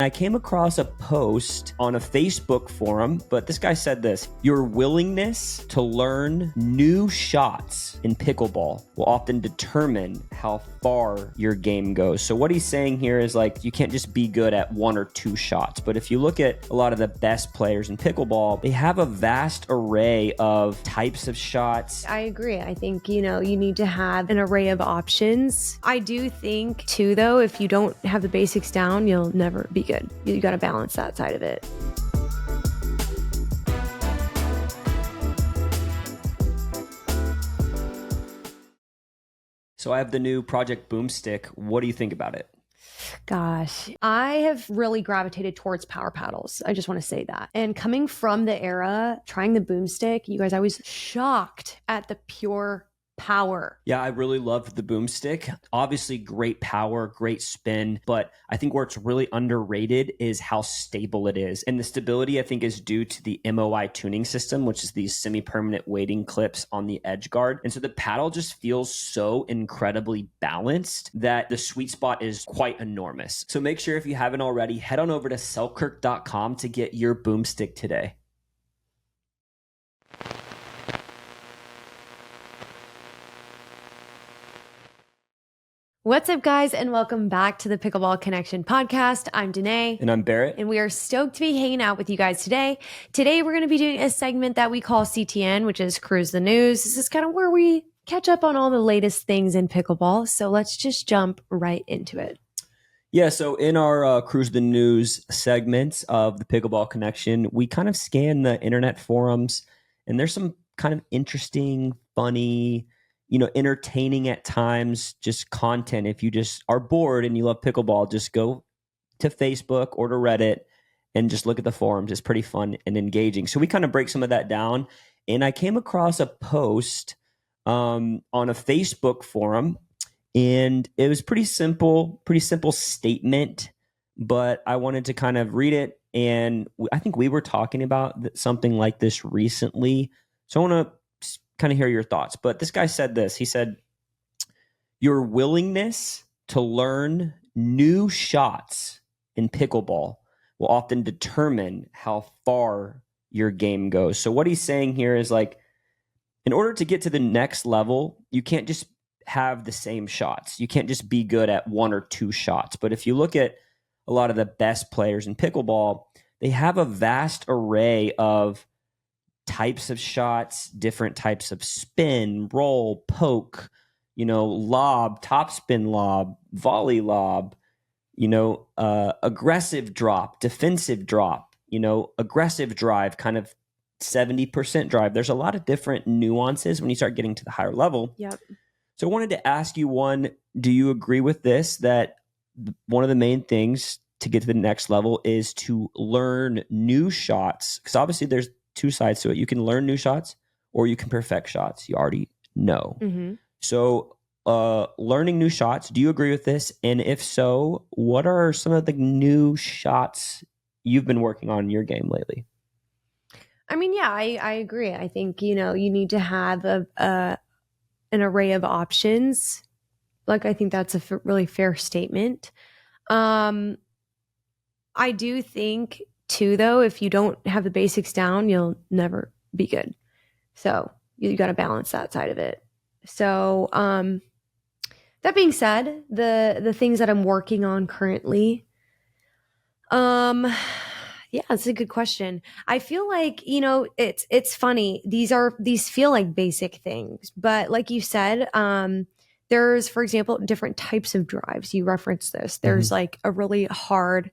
I came across a post on a Facebook forum, but this guy said this: your willingness to learn new shots in pickleball will often determine how far your game goes. So what he's saying here is like, you can't just be good at one or two shots. But if you look at a lot of the best players in pickleball, they have a vast array of types of shots. I agree. I think, you need to have an array of options. I do think too, though, if you don't have the basics down, you'll never be good. You got to balance that side of it. So I have the new Project Boomstick. What do you think about it? Gosh, I have really gravitated towards power paddles. I just want to say that. And coming from the era, trying the Boomstick, you guys, I was shocked at the pure power. Yeah, I really loved the Boomstick. Obviously, great power, great spin, but I think where it's really underrated is how stable it is. And the stability, I think, is due to the MOI tuning system, which is these semi-permanent weighting clips on the edge guard. And so the paddle just feels so incredibly balanced that the sweet spot is quite enormous. So make sure, if you haven't already, head on over to Selkirk.com to get your Boomstick today. What's up, guys, and welcome back to the Pickleball Connection Podcast. I'm Danea. And I'm Barrett. And we are stoked to be hanging out with you guys today. Today, we're going to be doing a segment that we call CTN, which is Cruise the News. This is kind of where we catch up on all the latest things in pickleball. So let's just jump right into it. Yeah, so in our Cruise the News segments of the Pickleball Connection, we kind of scan the internet forums, and there's some kind of interesting, funny, entertaining at times, just content. If you just are bored and you love pickleball, just go to Facebook or to Reddit and just look at the forums. It's pretty fun and engaging. So we kind of break some of that down. And I came across a post on a Facebook forum, and it was pretty simple statement, but I wanted to kind of read it. And I think we were talking about something like this recently. So I want to kind of hear your thoughts. But this guy said this. He said, your willingness to learn new shots in pickleball will often determine how far your game goes. So what he's saying here is like, in order to get to the next level, you can't just have the same shots. You can't just be good at one or two shots. But if you look at a lot of the best players in pickleball, they have a vast array of types of shots, different types of spin, roll, poke, lob, topspin lob, volley lob, aggressive drop, defensive drop, aggressive drive, kind of 70% drive. There's a lot of different nuances when you start getting to the higher level. Yep. So I wanted to ask you one, do you agree with this, that one of the main things to get to the next level is to learn new shots? Because obviously there's two sides to it. You can learn new shots or you can perfect shots. You already know. Mm-hmm. So learning new shots, do you agree with this? And if so, what are some of the new shots you've been working on in your game lately? I mean, yeah, I agree. I think, you need to have an array of options. Like, I think that's a really fair statement. I do think too, though, if you don't have the basics down, you'll never be good. So you got to balance that side of it. So that being said, the things that I'm working on currently, yeah, it's a good question. I feel like, it's funny. These feel like basic things, but like you said, there's, for example, different types of drives. You referenced this. There's like a really hard,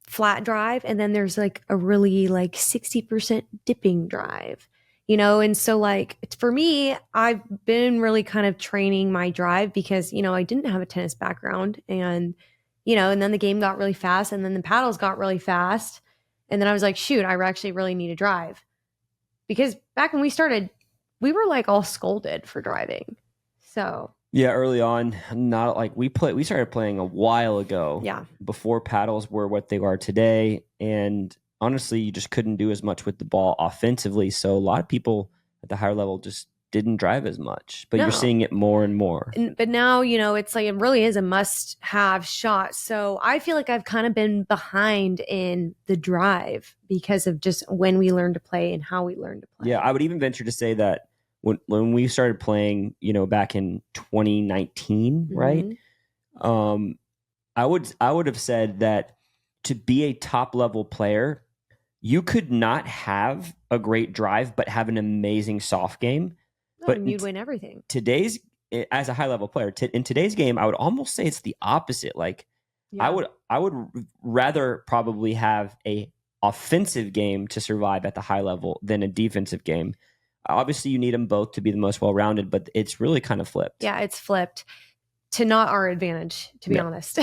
flat drive, and then there's like a really like 60% dipping drive, and so like for me, I've been really kind of training my drive because I didn't have a tennis background, and and then the game got really fast, and then the paddles got really fast, and then I was like, shoot, I actually really need a drive, because back when we started, we were like all scolded for driving. So yeah, early on, not like we started playing a while ago. Yeah. Before paddles were what they are today. And honestly, you just couldn't do as much with the ball offensively. So a lot of people at the higher level just didn't drive as much, but No. you're seeing it more and more. But now, it's like it really is a must-have shot. So I feel like I've kind of been behind in the drive because of just when we learned to play and how we learned to play. Yeah, I would even venture to say that when we started playing, back in 2019, right? I would have said that to be a top level player, you could not have a great drive but have an amazing soft game. But you'd win everything. As a high level player, in today's game, I would almost say it's the opposite. Like, I would rather probably have a offensive game to survive at the high level than a defensive game. Obviously, you need them both to be the most well-rounded, but it's really kind of flipped. Yeah, it's flipped to not our advantage, to be honest.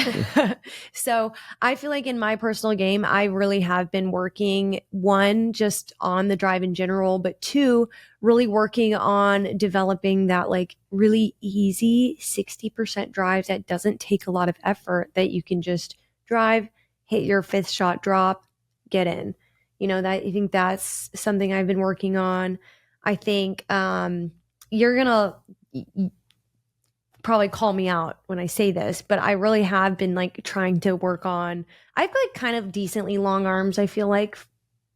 So I feel like in my personal game, I really have been working, one, just on the drive in general, but two, really working on developing that like really easy 60% drive that doesn't take a lot of effort, that you can just drive, hit your fifth shot, drop, get in. I think that's something I've been working on. I think you're going to probably call me out when I say this, but I really have been like trying to work on, I've got kind of decently long arms, I feel like,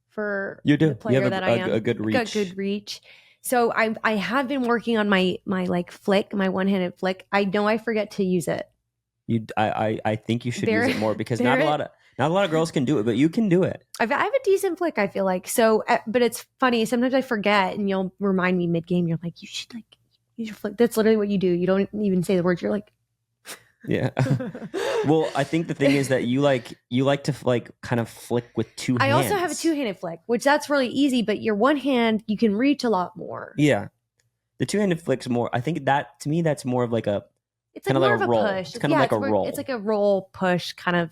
for the player that I am. A good reach. Got good reach. So I have been working on my like flick, my one-handed flick. I know I forget to use it. I think you should use it more, because not a lot of girls can do it, but you can do it. I have a decent flick, I feel like. So, but it's funny. Sometimes I forget, and you'll remind me mid-game. You're like, you should like use your flick. That's literally what you do. You don't even say the words. You're like, yeah. Well, I think the thing is that you like to like kind of flick with two hands. I also have a two-handed flick, which that's really easy. But your one hand, you can reach a lot more. Yeah, the two-handed flick's more. I think that to me, that's more of like a. It's like more of a roll. push. It's kind of like a roll. It's like a roll push kind of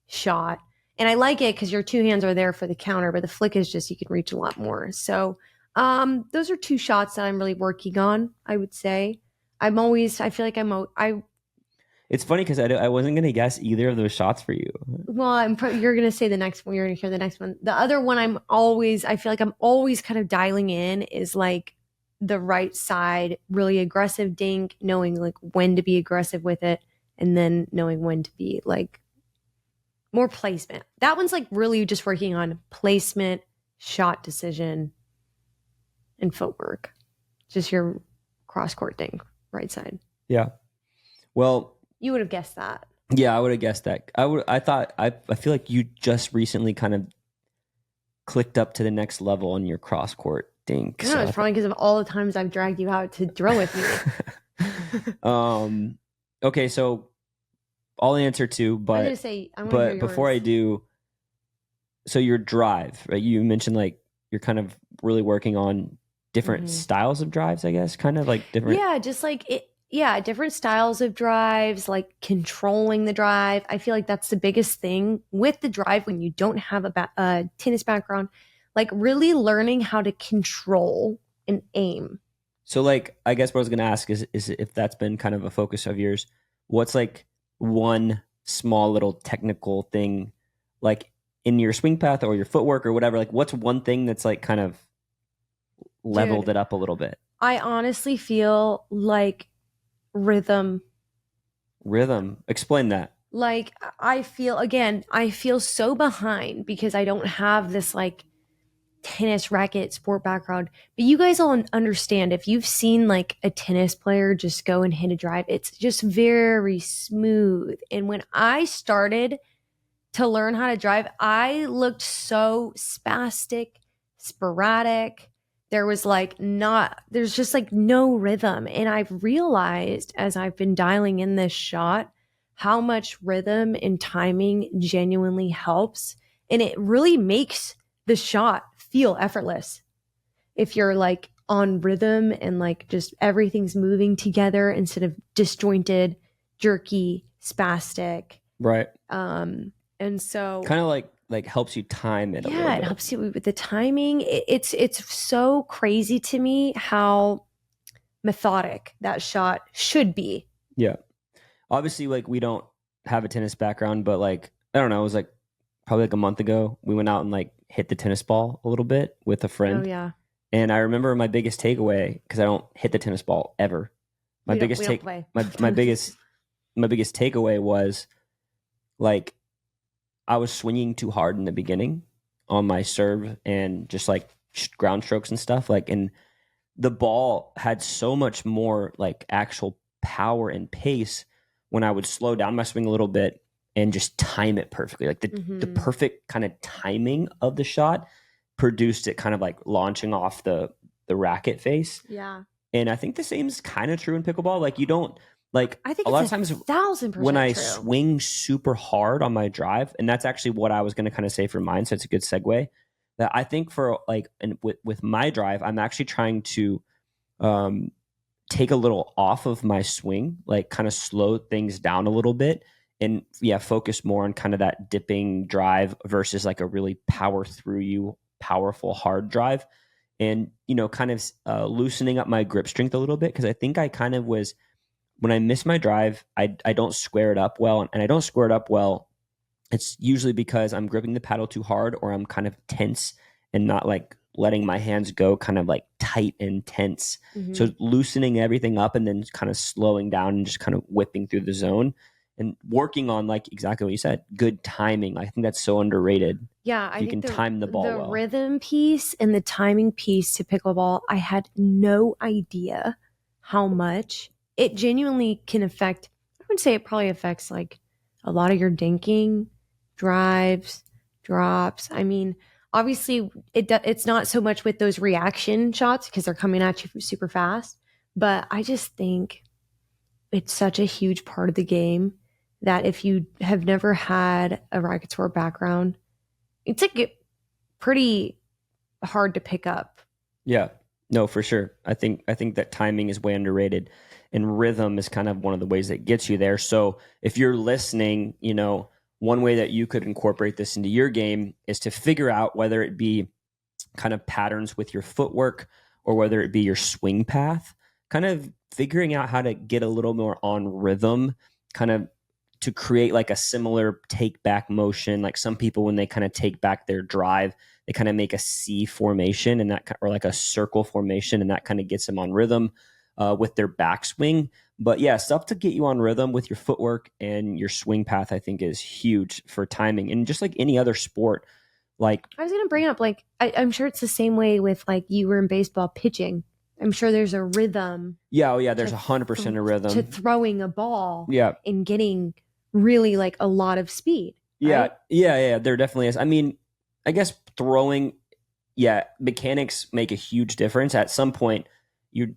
shot, and I like it because your two hands are there for the counter, but the flick is just you can reach a lot more. So, those are two shots that I'm really working on. I would say I feel like It's funny because I wasn't going to guess either of those shots for you. Well, you're going to say the next one. You're going to hear the next one. The other one I feel like I'm always kind of dialing in is like the right side, really aggressive dink, knowing like when to be aggressive with it, and then knowing when to be like more placement. That one's like really just working on placement, shot decision, and footwork. Just your cross court dink, right side. Yeah. Well, you would have guessed that. Yeah, I would have guessed that. I feel like you just recently kind of clicked up to the next level on your cross court dink. No, it's probably because of all the times I've dragged you out to drill with me. Okay, so I'll answer too, but before I do, so your drive, right? You mentioned like you're kind of really working on different styles of drives, I guess, kind of like different. Yeah, just like it. Yeah, different styles of drives, like controlling the drive. I feel like that's the biggest thing with the drive when you don't have a tennis background, like really learning how to control and aim. So like, I guess what I was going to ask is if that's been kind of a focus of yours, what's like one small little technical thing, like in your swing path or your footwork or whatever, like what's one thing that's like kind of leveled it up a little bit? I honestly feel like rhythm. Explain that. Like I feel so behind because I don't have this like tennis racket sport background, but you guys all understand if you've seen like a tennis player just go and hit a drive, it's just very smooth. And when I started to learn how to drive, I looked so spastic, sporadic. There's just like no rhythm. And I've realized as I've been dialing in this shot, how much rhythm and timing genuinely helps. And it really makes the shot feel effortless. If you're like on rhythm and like just everything's moving together instead of disjointed, jerky, spastic. Right. And so kind of like helps you time it a little bit. It helps you with the timing. It's so crazy to me how methodic that shot should be. Yeah. Obviously, like we don't have a tennis background, but like, I don't know, it was like probably like a month ago, we went out and like hit the tennis ball a little bit with a friend. Oh, yeah. And I remember my biggest takeaway, because I don't hit the tennis ball ever. My biggest my biggest takeaway was like I was swinging too hard in the beginning on my serve and just like ground strokes and stuff. Like, and the ball had so much more like actual power and pace when I would slow down my swing a little bit and just time it perfectly. Like the perfect kind of timing of the shot produced it kind of like launching off the racket face. Yeah. And I think the same is kind of true in pickleball. Like you don't like I think a lot of times 1,000% when I true. swing super hard on my drive, and that's actually what I was going to kind of say for mine. So it's a good segue that I think for like, and with my drive, I'm actually trying to take a little off of my swing, like kind of slow things down a little bit and focus more on kind of that dipping drive versus like a really power through you, powerful hard drive. And, kind of loosening up my grip strength a little bit. Cause I think I kind of was, when I miss my drive, I don't square it up well. And I don't square it up well. It's usually because I'm gripping the paddle too hard or I'm kind of tense and not like letting my hands go kind of like tight and tense. So loosening everything up and then kind of slowing down and just kind of whipping through the zone and working on like exactly what you said, good timing. I think that's so underrated. Yeah, I think you can time the ball the well. rhythm piece and the timing piece to pickleball, I had no idea how much it genuinely can affect. I would say it probably affects like a lot of your dinking, drives, drops. I mean, obviously it's not so much with those reaction shots because they're coming at you super fast, but I just think it's such a huge part of the game that if you have never had a racket sport background, it's like pretty hard to pick up. Yeah, no, for sure. I think that timing is way underrated, and rhythm is kind of one of the ways that gets you there. So if you're listening, one way that you could incorporate this into your game is to figure out whether it be kind of patterns with your footwork or whether it be your swing path, kind of figuring out how to get a little more on rhythm, kind of to create like a similar take back motion. Like some people, when they kind of take back their drive, they kind of make a C formation and that, or like a circle formation, and that kind of gets them on rhythm with their backswing. But yeah, stuff to get you on rhythm with your footwork and your swing path, I think is huge for timing. And just like any other sport, like I was going to bring up, like, I'm sure it's the same way with like you were in baseball pitching. I'm sure there's a rhythm. Yeah. Oh yeah. There's 100% a rhythm to throwing a ball. Yeah. And getting really like a lot of speed. Right? Yeah. There definitely is. I mean, I guess throwing, mechanics make a huge difference. At some point, you're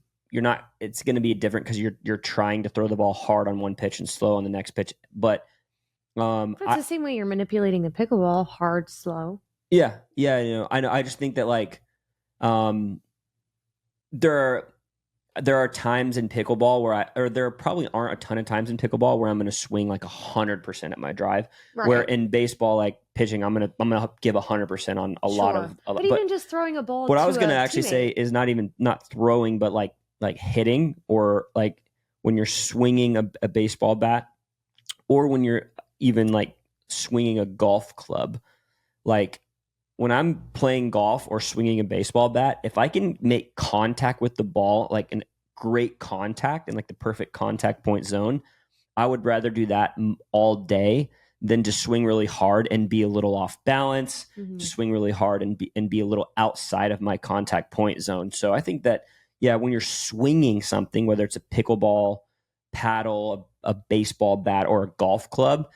not. It's going to be different because you're trying to throw the ball hard on one pitch and slow on the next pitch. But it's the same way you're manipulating the pickleball, hard, slow. Yeah. I know. I just think that like, there are times in pickleball there probably aren't a ton of times in pickleball where I'm going to swing like 100% at my drive. Right. Where in baseball, like pitching, I'm going to give 100% on a lot of. But even just throwing a ball. What I was going to actually say is not throwing, but like hitting, or like when you're swinging a baseball bat, or when you're even like swinging a golf club, like. When I'm playing golf or swinging a baseball bat, if I can make contact with the ball, like an great contact and like the perfect contact point zone, I would rather do that all day than to swing really hard and be a little off balance, to swing really hard and be a little outside of my contact point zone. So I think that, when you're swinging something, whether it's a pickleball, paddle, a baseball bat, or a golf club,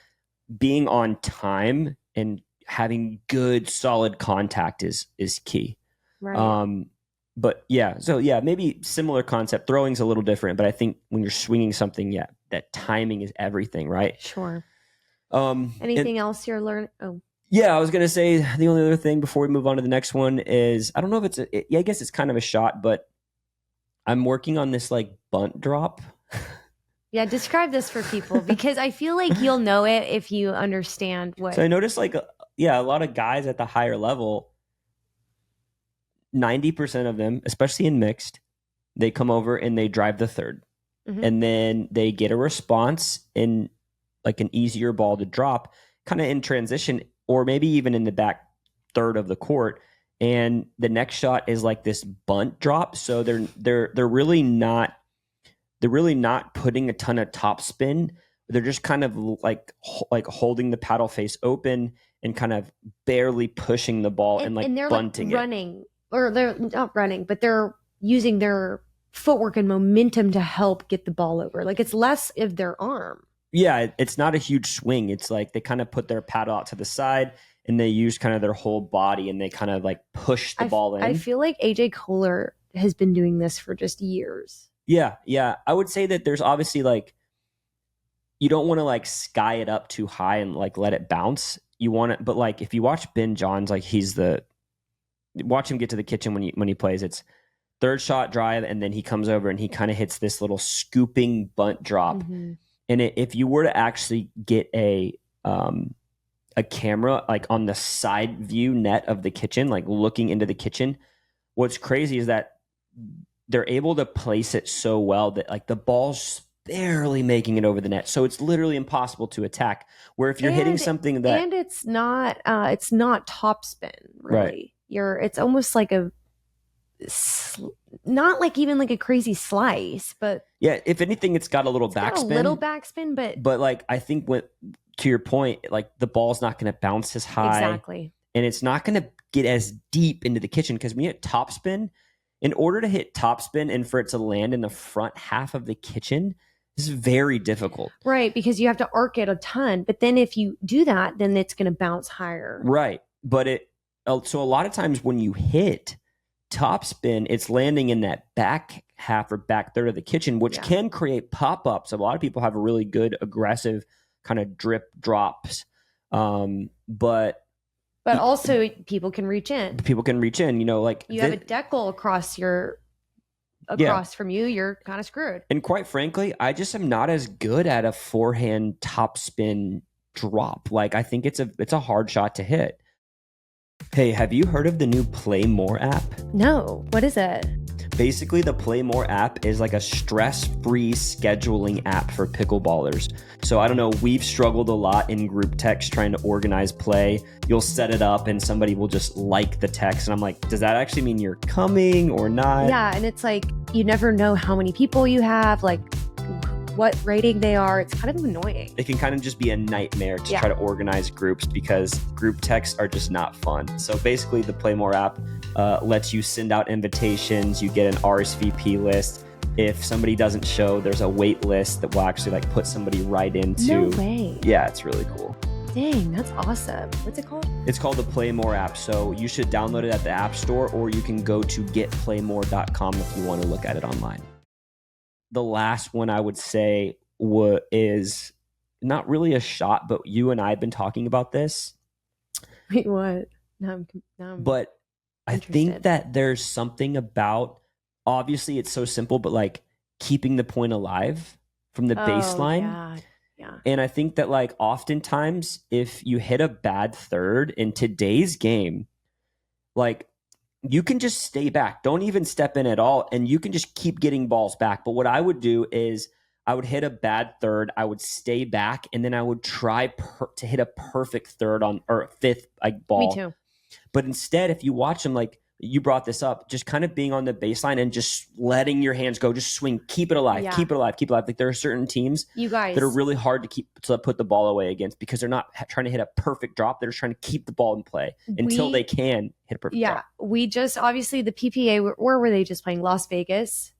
being on time and having good solid contact is key. Right. But maybe similar concept. Throwing's a little different, but I think when you're swinging something, that timing is everything, right? Sure. Anything else you're learning? Oh. Yeah, I was going to say the only other thing before we move on to the next one is, I don't know if I guess it's kind of a shot, but I'm working on this like bunt drop. Yeah, describe this for people because I feel like you'll know it if you understand what. So I noticed like a lot of guys at the higher level, 90% of them, especially in mixed, they come over and they drive the third. And then they get a response in like an easier ball to drop kind of in transition, or maybe even in the back third of the court. and the next shot is like this bunt drop. So they're really not putting a ton of topspin. They're just kind of like holding the paddle face open and kind of barely pushing the ball and they're bunting like running, or they're not running, but they're using their footwork and momentum to help get the ball over. Like it's less of their arm. Yeah, it's not a huge swing. It's like they kind of put their paddle out to the side and they use kind of their whole body and they kind of like push the ball in. I feel like AJ Kohler has been doing this for just years. Yeah. I would say that there's obviously like, you don't want to like sky it up too high and like let it bounce. You want it, but like if you watch Ben Johns, like watch him get to the kitchen when he plays, it's third shot drive and then he comes over and he kind of hits this little scooping bunt drop. Mm-hmm. And if you were to actually get a camera like on the side view net of the kitchen, like looking into the kitchen, what's crazy is that they're able to place it so well that like the ball's barely making it over the net. So it's literally impossible to attack. Where if you're hitting something that... And it's not topspin, really. Right. It's almost like not like even like a crazy slice, but... Yeah, if anything, it's got a little backspin. A little backspin, but like I think to your point, like the ball's not going to bounce as high. Exactly. And it's not going to get as deep into the kitchen because when you hit topspin, in order to hit topspin and for it to land in the front half of the kitchen, this is very difficult. Right, because you have to arc it a ton. But then if you do that, then it's going to bounce higher. Right. But so a lot of times when you hit topspin, it's landing in that back half or back third of the kitchen, which can create pop-ups. A lot of people have a really good aggressive kind of drip drops. But also people can reach in. Like you have a decal across from you, you're kind of screwed. And quite frankly, I just am not as good at a forehand topspin drop. Like I think it's a hard shot to hit. Hey, have you heard of the new Play More app? No. What is it? Basically, the Play More app is like a stress-free scheduling app for pickleballers. So I don't know, we've struggled a lot in group text trying to organize play. You'll set it up and somebody will just like the text. And I'm like, does that actually mean you're coming or not? Yeah, and it's like, you never know how many people you have, like what rating they are. It's kind of annoying. It can kind of just be a nightmare to try to organize groups because group texts are just not fun. So basically the Play More app lets you send out invitations. You get an RSVP list. If somebody doesn't show, there's a wait list that will actually like put somebody right into. No way. Yeah, it's really cool. Dang, that's awesome. What's it called? It's called the Play More app. So you should download it at the App Store or you can go to getplaymore.com if you want to look at it online. The last one I would say is not really a shot, but you and I have been talking about this. Wait, what? But I think that there's something about, obviously it's so simple, but like keeping the point alive from the baseline. Yeah. And I think that like oftentimes if you hit a bad third in today's game, like you can just stay back. Don't even step in at all. And you can just keep getting balls back. But what I would do is I would hit a bad third. I would stay back. And then I would try to hit a perfect third or fifth ball. Me too. But instead, if you watch them, like you brought this up, just kind of being on the baseline and just letting your hands go, just swing, keep it alive, keep it alive, keep it alive. Like there are certain teams that are really hard to put the ball away against because they're not trying to hit a perfect drop. They're just trying to keep the ball in play until they can hit a perfect drop. Yeah, we just, obviously the PPA, where were they just playing? Las Vegas.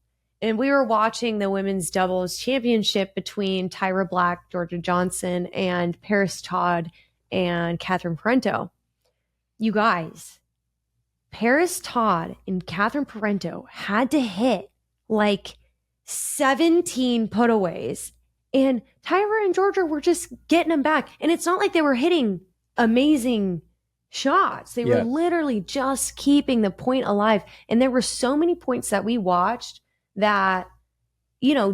And we were watching the women's doubles championship between Tyra Black, Georgia Johnson, and Paris Todd and Catherine Parento. You guys, Paris Todd and Catherine Parento had to hit like 17 putaways. And Tyra and Georgia were just getting them back. And it's not like they were hitting amazing shots. They were literally just keeping the point alive. And there were so many points that we watched that,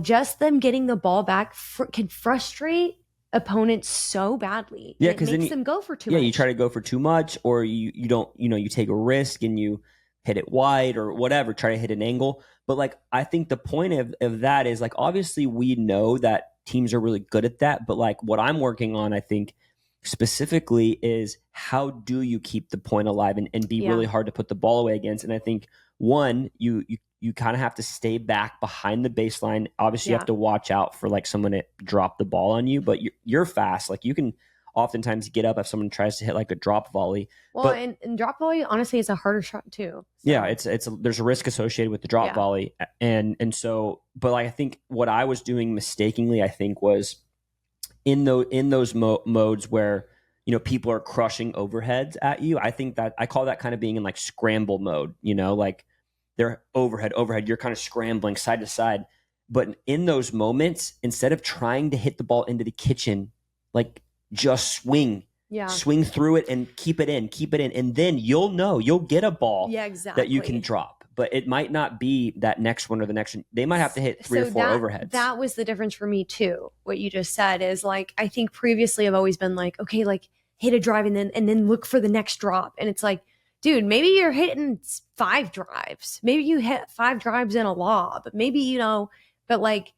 just them getting the ball back can frustrate opponents so badly. Yeah, because it makes them go for too much. Yeah, you try to go for too much, or you don't, you take a risk and you hit it wide or whatever, try to hit an angle. But like, I think the point of that is like, obviously we know that teams are really good at that, but like what I'm working on, I think, specifically is how do you keep the point alive and be really hard to put the ball away against. And I think one, you kind of have to stay back behind the baseline. Obviously you have to watch out for like someone to drop the ball on you, but you're fast. Like you can oftentimes get up if someone tries to hit like a drop volley. Well, and drop volley, honestly, is a harder shot too. So. Yeah, there's a risk associated with the drop volley. And so, but like, I think what I was doing mistakenly, I think, was in those modes where, people are crushing overheads at you. I think that I call that kind of being in like scramble mode, like they're overhead, you're kind of scrambling side to side. But in those moments, instead of trying to hit the ball into the kitchen, like just swing through it and keep it in. And then you'll get a ball that you can drop, but it might not be that next one or the next one. They might have to hit three or four overheads. That was the difference for me too. What you just said is like, I think previously I've always been like, okay, like hit a drive and then look for the next drop. And it's like, dude, maybe you're hitting 5 drives. Maybe you hit 5 drives in a lob, maybe, but like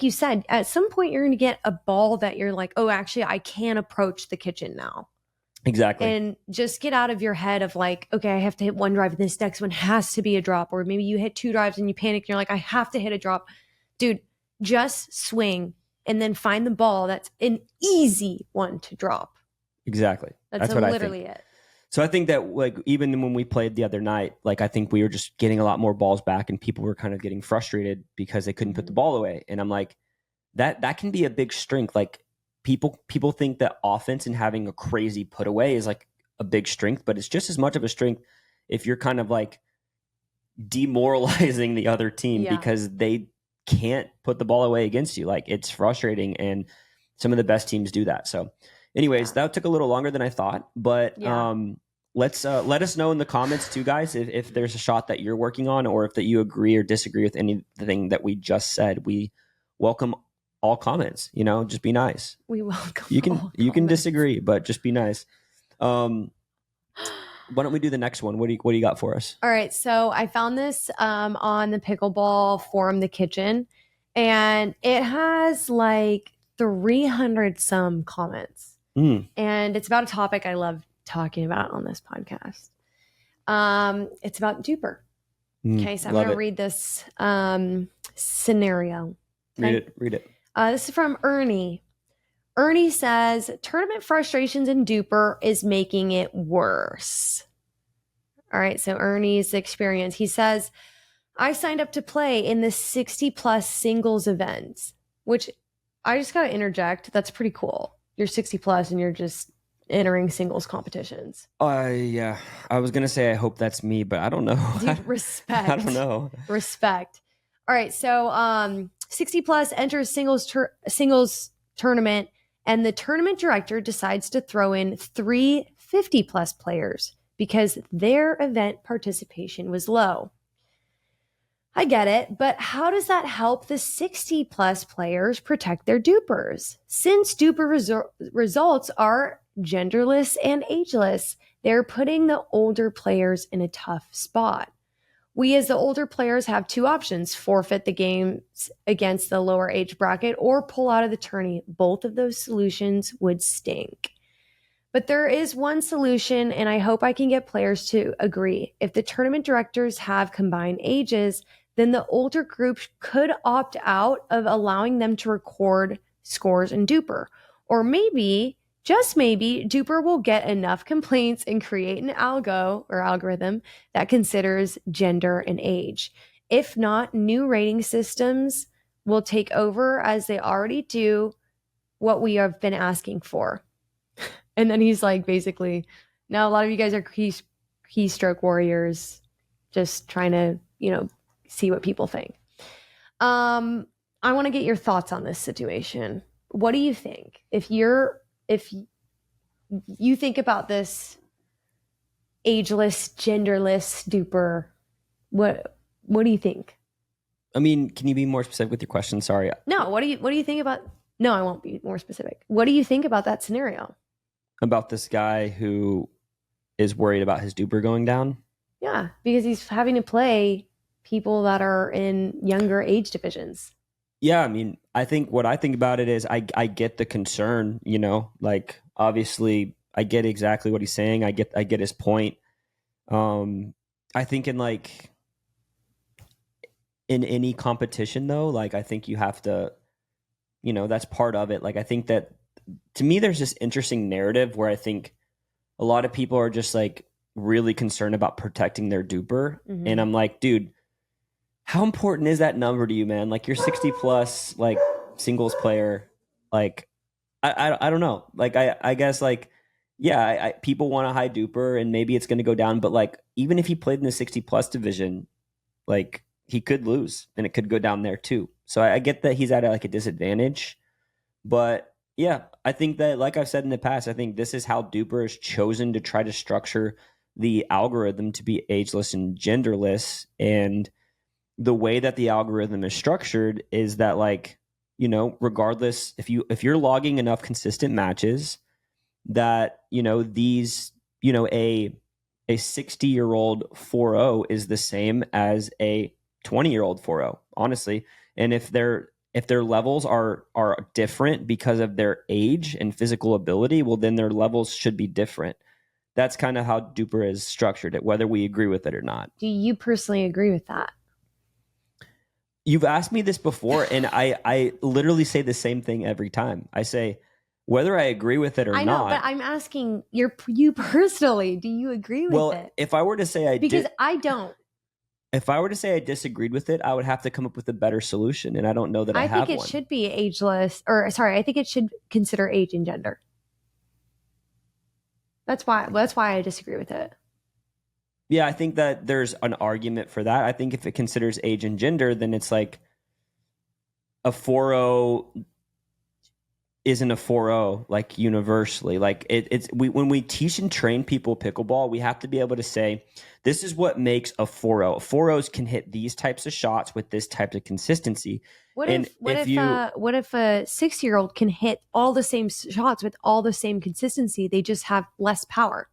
you said, at some point you're going to get a ball that you're like, oh, actually, I can approach the kitchen now. Exactly. And just get out of your head of like, okay, I have to hit 1 drive and this next one has to be a drop. Or maybe you hit 2 drives and you panic and you're like, I have to hit a drop. Dude, just swing and then find the ball that's an easy one to drop. Exactly. That's what literally it. So I think that like even when we played the other night, like I think we were just getting a lot more balls back and people were kind of getting frustrated because they couldn't put the ball away. And I'm like, that can be a big strength. Like people think that offense and having a crazy put away is like a big strength, but it's just as much of a strength if you're kind of like demoralizing the other team because they can't put the ball away against you. Like it's frustrating, and some of the best teams do that. So anyways, that took a little longer than I thought, but let's let us know in the comments too, guys, if there's a shot that you're working on or if that you agree or disagree with anything that we just said. We welcome all comments, just be nice. We welcome you can disagree, but just be nice. Why don't we do the next one? What do you got for us? All right. So I found this on the pickleball forum, The Kitchen, and it has like 300 some comments. And it's about a topic I love talking about on this podcast. It's about DUPR. Okay, so I'm going to read this scenario. Okay? Read it. This is from Ernie. Ernie says, tournament frustrations in DUPR is making it worse. All right, so Ernie's experience. He says, I signed up to play in the 60-plus singles events, which I just got to interject. That's pretty cool. You're 60-plus and you're just entering singles competitions. Yeah. I was going to say I hope that's me, but I don't know. Dude, respect. I don't know. Respect. All right, so 60-plus enters singles tournament, and the tournament director decides to throw in 3 50-plus players because their event participation was low. I get it, but how does that help the 60-plus players protect their DUPRs? Since DUPR results are genderless and ageless, they're putting the older players in a tough spot. We as the older players have 2 options: forfeit the games against the lower age bracket or pull out of the tourney. Both of those solutions would stink. But there is one solution, and I hope I can get players to agree. If the tournament directors have combined ages, then the older group could opt out of allowing them to record scores in DUPR. Or maybe, just maybe, DUPR will get enough complaints and create an algorithm that considers gender and age. If not, new rating systems will take over, as they already do, what we have been asking for. And then he's like, basically, now a lot of you guys are keystroke warriors, just trying to, see what people think. I want to get your thoughts on this situation. What do you think? If you think about this ageless, genderless DUPR, what do you think? I mean, can you be more specific with your question? Sorry. No, what do you think about? No, I won't be more specific. What do you think about that scenario? About this guy who is worried about his DUPR going down? Yeah, because he's having to play people that are in younger age divisions. Yeah, I mean, I think what I think about it is I get the concern, you know, like obviously I get exactly what he's saying. I get his point. I think in any competition though, like I think you have to, you know, that's part of it. Like I think that to me there's this interesting narrative where I think a lot of people are just like really concerned about protecting their duper. Mm-hmm. And I'm like, dude, how important is that number to you, man? Like you're 60 plus, like singles player. Like I don't know. Like I guess like yeah, people want a high duper and maybe it's going to go down, but like even if he played in the 60 plus division, like he could lose and it could go down there too. So I get that he's at like a disadvantage, but yeah, I think that like I've said in the past, I think this is how DUPR has chosen to try to structure the algorithm to be ageless and genderless. And the way that the algorithm is structured is that like, you know, regardless if you're logging enough consistent matches that, you know, these, you know, a 60-year-old 4-0 is the same as a 20-year-old 4-0, honestly. And if their levels are different because of their age and physical ability, well then their levels should be different. That's kind of how DUPR is structured it, whether we agree with it or not. Do you personally agree with that? You've asked me this before, and I literally say the same thing every time. I say, whether I agree with it or not. I know, but I'm asking you personally. Do you agree with it? If I were to say because I don't. If I were to say I disagreed with it, I would have to come up with a better solution, and I don't know that I have one. I think it should be ageless, I think it should consider age and gender. That's why I disagree with it. Yeah, I think that there's an argument for that. I think if it considers age and gender, then it's like a 4-0 isn't a 4-0 like universally. Like when we teach and train people pickleball, we have to be able to say, this is what makes a 4-0. 4-0s can hit these types of shots with this type of consistency. What if a 6-year-old can hit all the same shots with all the same consistency? They just have less power.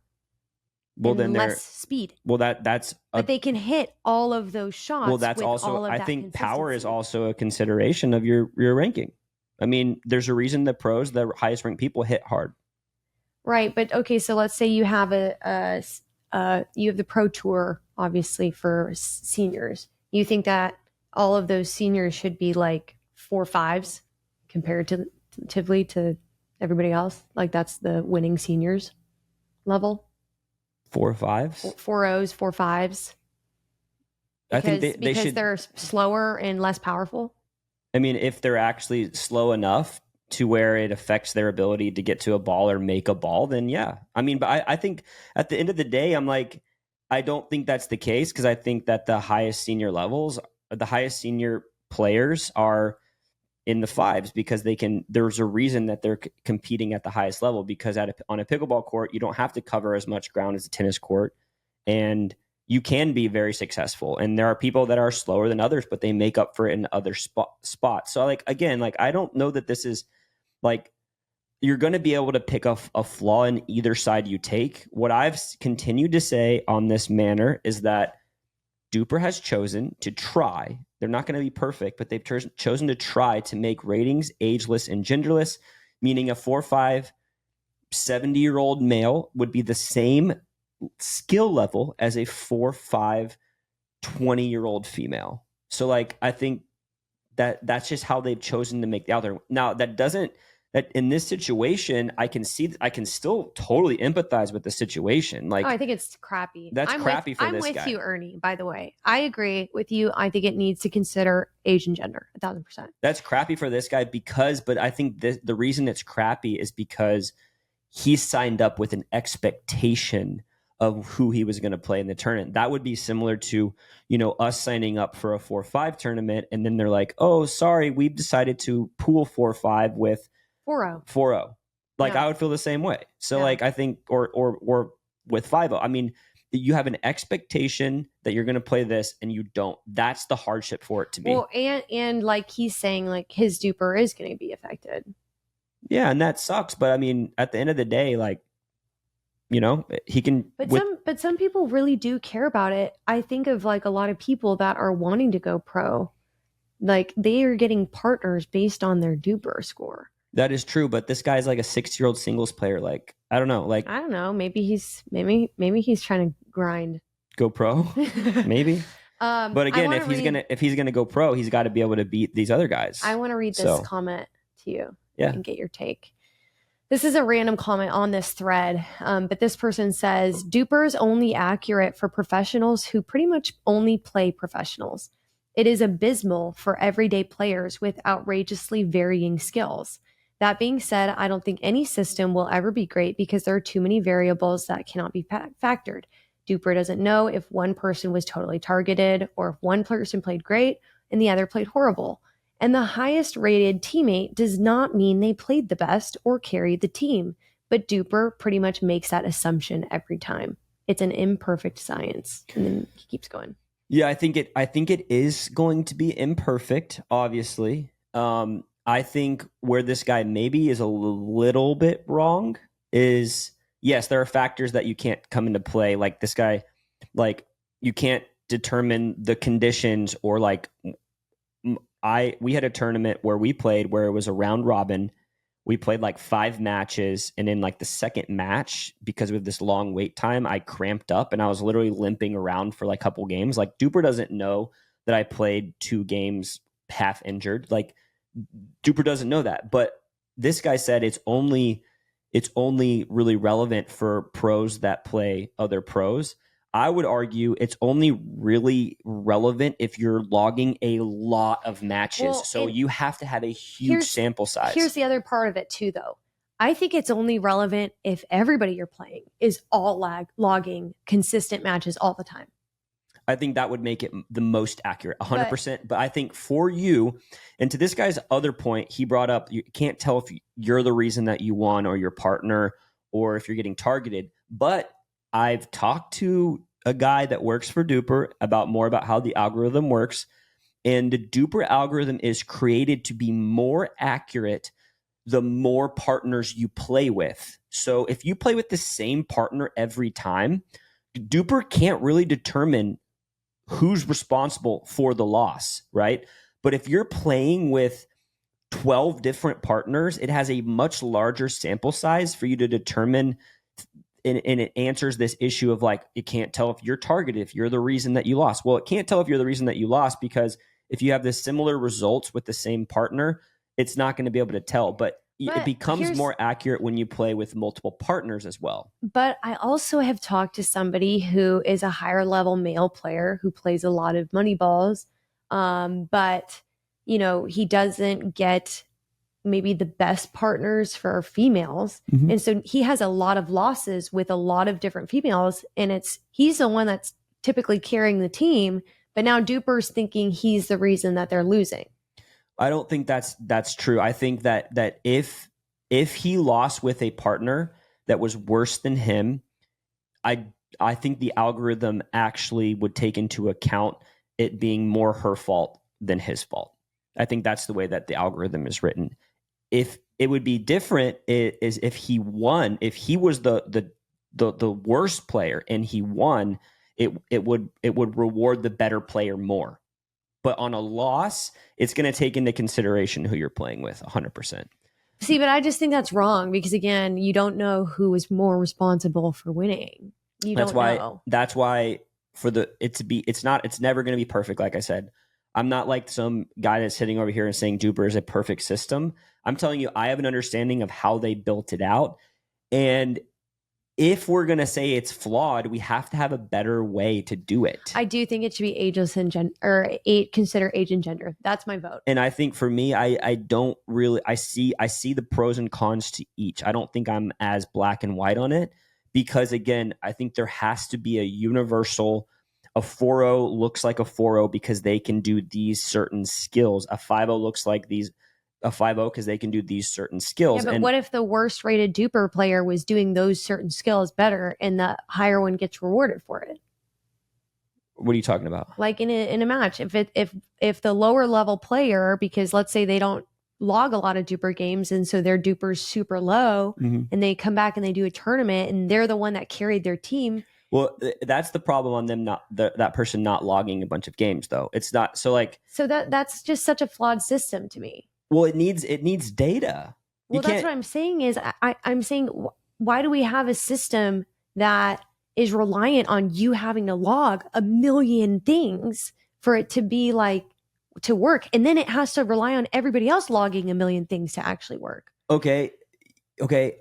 Well, then less speed. Well, but they can hit all of those shots. Well, that's also, I think power is also a consideration of your ranking. I mean, there's a reason the pros, the highest ranked people, hit hard. Right, but okay, so let's say you have you have the pro tour, obviously, for seniors. You think that all of those seniors should be like 4.5s comparatively to everybody else? Like that's the winning seniors level? 4.5s? 4.0s, 4.5s. I think they should. They're slower and less powerful. I mean, if they're actually slow enough to where it affects their ability to get to a ball or make a ball, then yeah. I mean, but I think at the end of the day, I'm like, I don't think that's the case because I think that the highest senior levels, the highest senior players are in the 5s because there's a reason that they're competing at the highest level because on a pickleball court, you don't have to cover as much ground as a tennis court. And you can be very successful. And there are people that are slower than others, but they make up for it in other spots. So like, again, like, I don't know that this is like, you're going to be able to pick a flaw in either side you take. What I've continued to say on this manner is that DUPR has chosen to try. They're not going to be perfect, but they've chosen to try to make ratings ageless and genderless, meaning a 4.5 70-year-old male would be the same skill level as a 4.5 20-year-old female. So like, I think that's just how they've chosen to make the other. Now that in this situation, I can still totally empathize with the situation. Like, I think it's crappy. That's crappy for this guy. I'm with you, Ernie, by the way. I agree with you. I think it needs to consider age and gender 1,000%. That's crappy for this guy but I think the reason it's crappy is because he signed up with an expectation of who he was going to play in the tournament. That would be similar to, you know, us signing up for a 4-5 tournament. And then they're like, oh, sorry, we've decided to pool 4-5 with 4-0. Like, yeah. I would feel the same way. So yeah. Like, I think, or with 5-0, I mean, you have an expectation that you're going to play this and you don't. That's the hardship for it to me. Well, and like he's saying, like his DUPR is going to be affected. Yeah. And that sucks. But I mean, at the end of the day, like, you know, he can. But some people really do care about it. I think of like a lot of people that are wanting to go pro Like they are getting partners based on their DUPR score. That is true, but this guy's like a 6-year-old singles player. Like, I don't know. Like, I don't know. Maybe he's trying to grind. go pro, maybe. But again, if he's gonna go pro, he's got to be able to beat these other guys. I want to read this comment to you and get your take. This is a random comment on this thread, but this person says, DUPR is only accurate for professionals who pretty much only play professionals. It is abysmal for everyday players with outrageously varying skills. That being said, I don't think any system will ever be great because there are too many variables that cannot be factored. DUPR doesn't know if one person was totally targeted or if one person played great and the other played horrible. And the highest rated teammate does not mean they played the best or carried the team, but DUPR pretty much makes that assumption every time. It's an imperfect science. And then he keeps going. Yeah, I think it is going to be imperfect, obviously. I think where this guy maybe is a little bit wrong is, yes, there are factors that you can't come into play. Like this guy, like you can't determine the conditions or like we had a tournament where we played where it was a round robin. We played like 5 matches, and in like the second match, because of this long wait time, I cramped up and I was literally limping around for like a couple games. Like DUPR doesn't know that I played 2 games half injured. Like DUPR doesn't know that. But this guy said it's only really relevant for pros that play other pros. I would argue it's only really relevant if you're logging a lot of matches. Well, so you have to have a huge sample size. Here's the other part of it too, though. I think it's only relevant if everybody you're playing is all logging consistent matches all the time. I think that would make it the most accurate, 100%. But I think for you, and to this guy's other point, he brought up, you can't tell if you're the reason that you won or your partner or if you're getting targeted. But I've talked to a guy that works for DUPR more about how the algorithm works. And the DUPR algorithm is created to be more accurate the more partners you play with. So if you play with the same partner every time, DUPR can't really determine who's responsible for the loss, right? But if you're playing with 12 different partners, it has a much larger sample size for you to determine, and it answers this issue of like, it can't tell if you're targeted, if you're the reason that you lost. Well, it can't tell if you're the reason that you lost because if you have the similar results with the same partner, it's not going to be able to tell. But it becomes more accurate when you play with multiple partners as well. But I also have talked to somebody who is a higher level male player who plays a lot of money balls. But, you know, he doesn't get maybe the best partners for females. Mm-hmm. And so he has a lot of losses with a lot of different females. And he's the one that's typically carrying the team. But now DUPR's thinking he's the reason that they're losing. I don't think that's true. I think that if he lost with a partner that was worse than him, I think the algorithm actually would take into account it being more her fault than his fault. I think that's the way that the algorithm is written. If it would be different is if he won, if he was the worst player and he won, it would reward the better player more. But on a loss, it's going to take into consideration who you're playing with 100%. See, but I just think that's wrong because, again, you don't know who is more responsible for winning. That's why it's never going to be perfect. Like I said, I'm not like some guy that's sitting over here and saying DUPR is a perfect system. I'm telling you, I have an understanding of how they built it out. And if we're going to say it's flawed, we have to have a better way to do it. I do think it should be ageless and consider age and gender. That's my vote. And I think for me, I don't really, I see the pros and cons to each. I don't think I'm as black and white on it because, again, I think there has to be a universal. A 4-0 looks like a 4-0 because they can do these certain skills. A 5-0 looks like a 5-0 because they can do these certain skills. Yeah, but what if the worst rated DUPR player was doing those certain skills better and the higher one gets rewarded for it? What are you talking about? Like in a match, if the lower level player, because let's say they don't log a lot of DUPR games and so their DUPR's super low, mm-hmm. and they come back and they do a tournament and they're the one that carried their team, Well, that's the problem on them that person not logging a bunch of games though. It's not so that's just such a flawed system to me. Well, it needs data. Well, that's what I'm saying is I'm saying why do we have a system that is reliant on you having to log a million things for it to be like to work, and then it has to rely on everybody else logging a million things to actually work. Okay,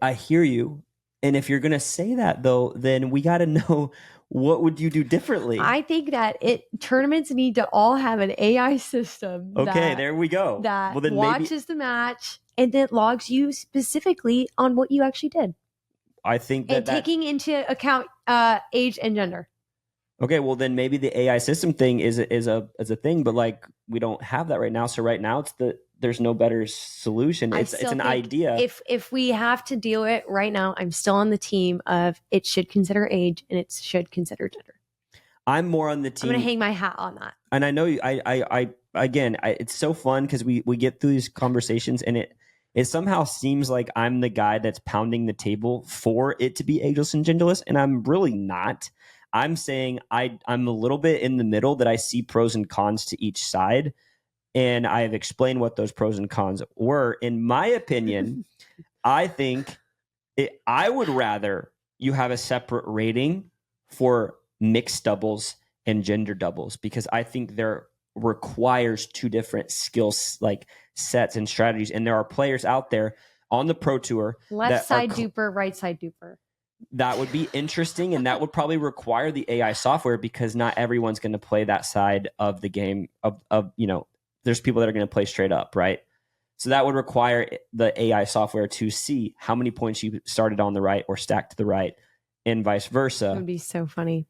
I hear you. And if you're going to say that, though, then we got to know what would you do differently? I think that tournaments need to all have an AI system. Okay, there we go. That watches the match and then logs you specifically on what you actually did. I think and taking into account age and gender. Okay, well then maybe the AI system thing is a thing, but like we don't have that right now. So right now there's no better solution. It's an idea. If we have to do it right now, I'm still on the team of it should consider age and it should consider gender. I'm more on the team. I'm going to hang my hat on that. And I know you. It's so fun because we get through these conversations and it somehow seems like I'm the guy that's pounding the table for it to be ageless and genderless, and I'm really not. I'm saying I'm a little bit in the middle, that I see pros and cons to each side. And I have explained what those pros and cons were. In my opinion, I think I would rather you have a separate rating for mixed doubles and gender doubles, because I think there requires two different skills, like sets and strategies. And there are players out there on the Pro Tour. Left side DUPR, right side DUPR. That would be interesting, and that would probably require the AI software, because not everyone's going to play that side of the game. There's people that are going to play straight up, right? So that would require the AI software to see how many points you started on the right or stacked to the right, and vice versa. That would be so funny.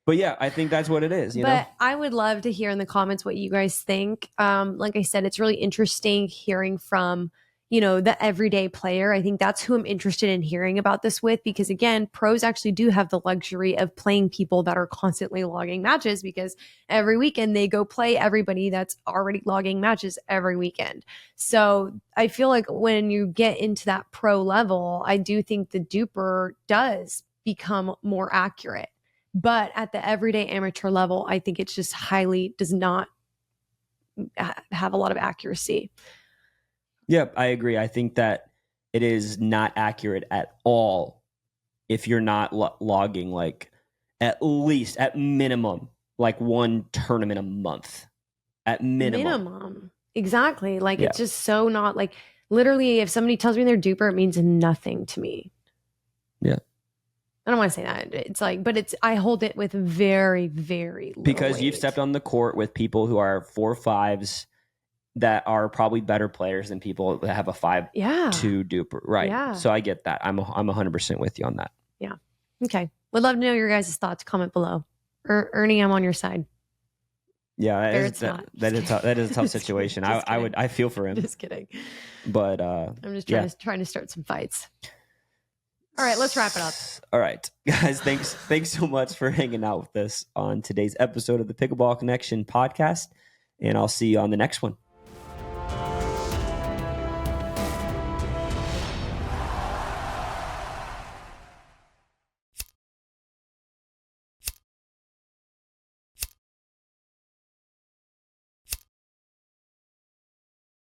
But yeah, I think that's what it is. But I would love to hear in the comments what you guys think. Like I said, it's really interesting hearing from the everyday player. I think that's who I'm interested in hearing about this with, because again, pros actually do have the luxury of playing people that are constantly logging matches, because every weekend they go play everybody that's already logging matches every weekend. So I feel like when you get into that pro level, I do think the DUPR does become more accurate. But at the everyday amateur level, I think it's just does not have a lot of accuracy. Yep, I agree. I think that it is not accurate at all if you're not logging like at minimum like one tournament a month. At minimum. Exactly. Like it's just so not like, literally if somebody tells me they're DUPR, it means nothing to me. Yeah. I don't want to say that. It's like, but I hold it with very, very little because weight. You've stepped on the court with people who are 4.5s that are probably better players than people that have a 5.2 DUPR. Right. Yeah. So I get that. I'm 100% with you on that. Yeah. Okay. Would love to know your guys' thoughts. Comment below. Ernie, I'm on your side. Yeah, that is a tough situation. I feel for him. Just kidding. But I'm just trying to start some fights. All right, let's wrap it up. All right, guys, thanks so much for hanging out with us on today's episode of the Pickleball Connection podcast, and I'll see you on the next one.